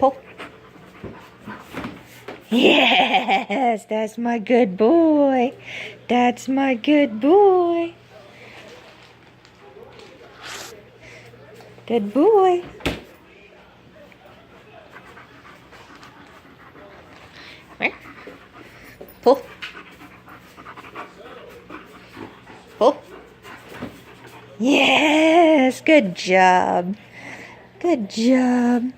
Pull. Yes, that's my good boy. That's my good boy. Good boy. Pull. Pull. Yes, good job. Good job.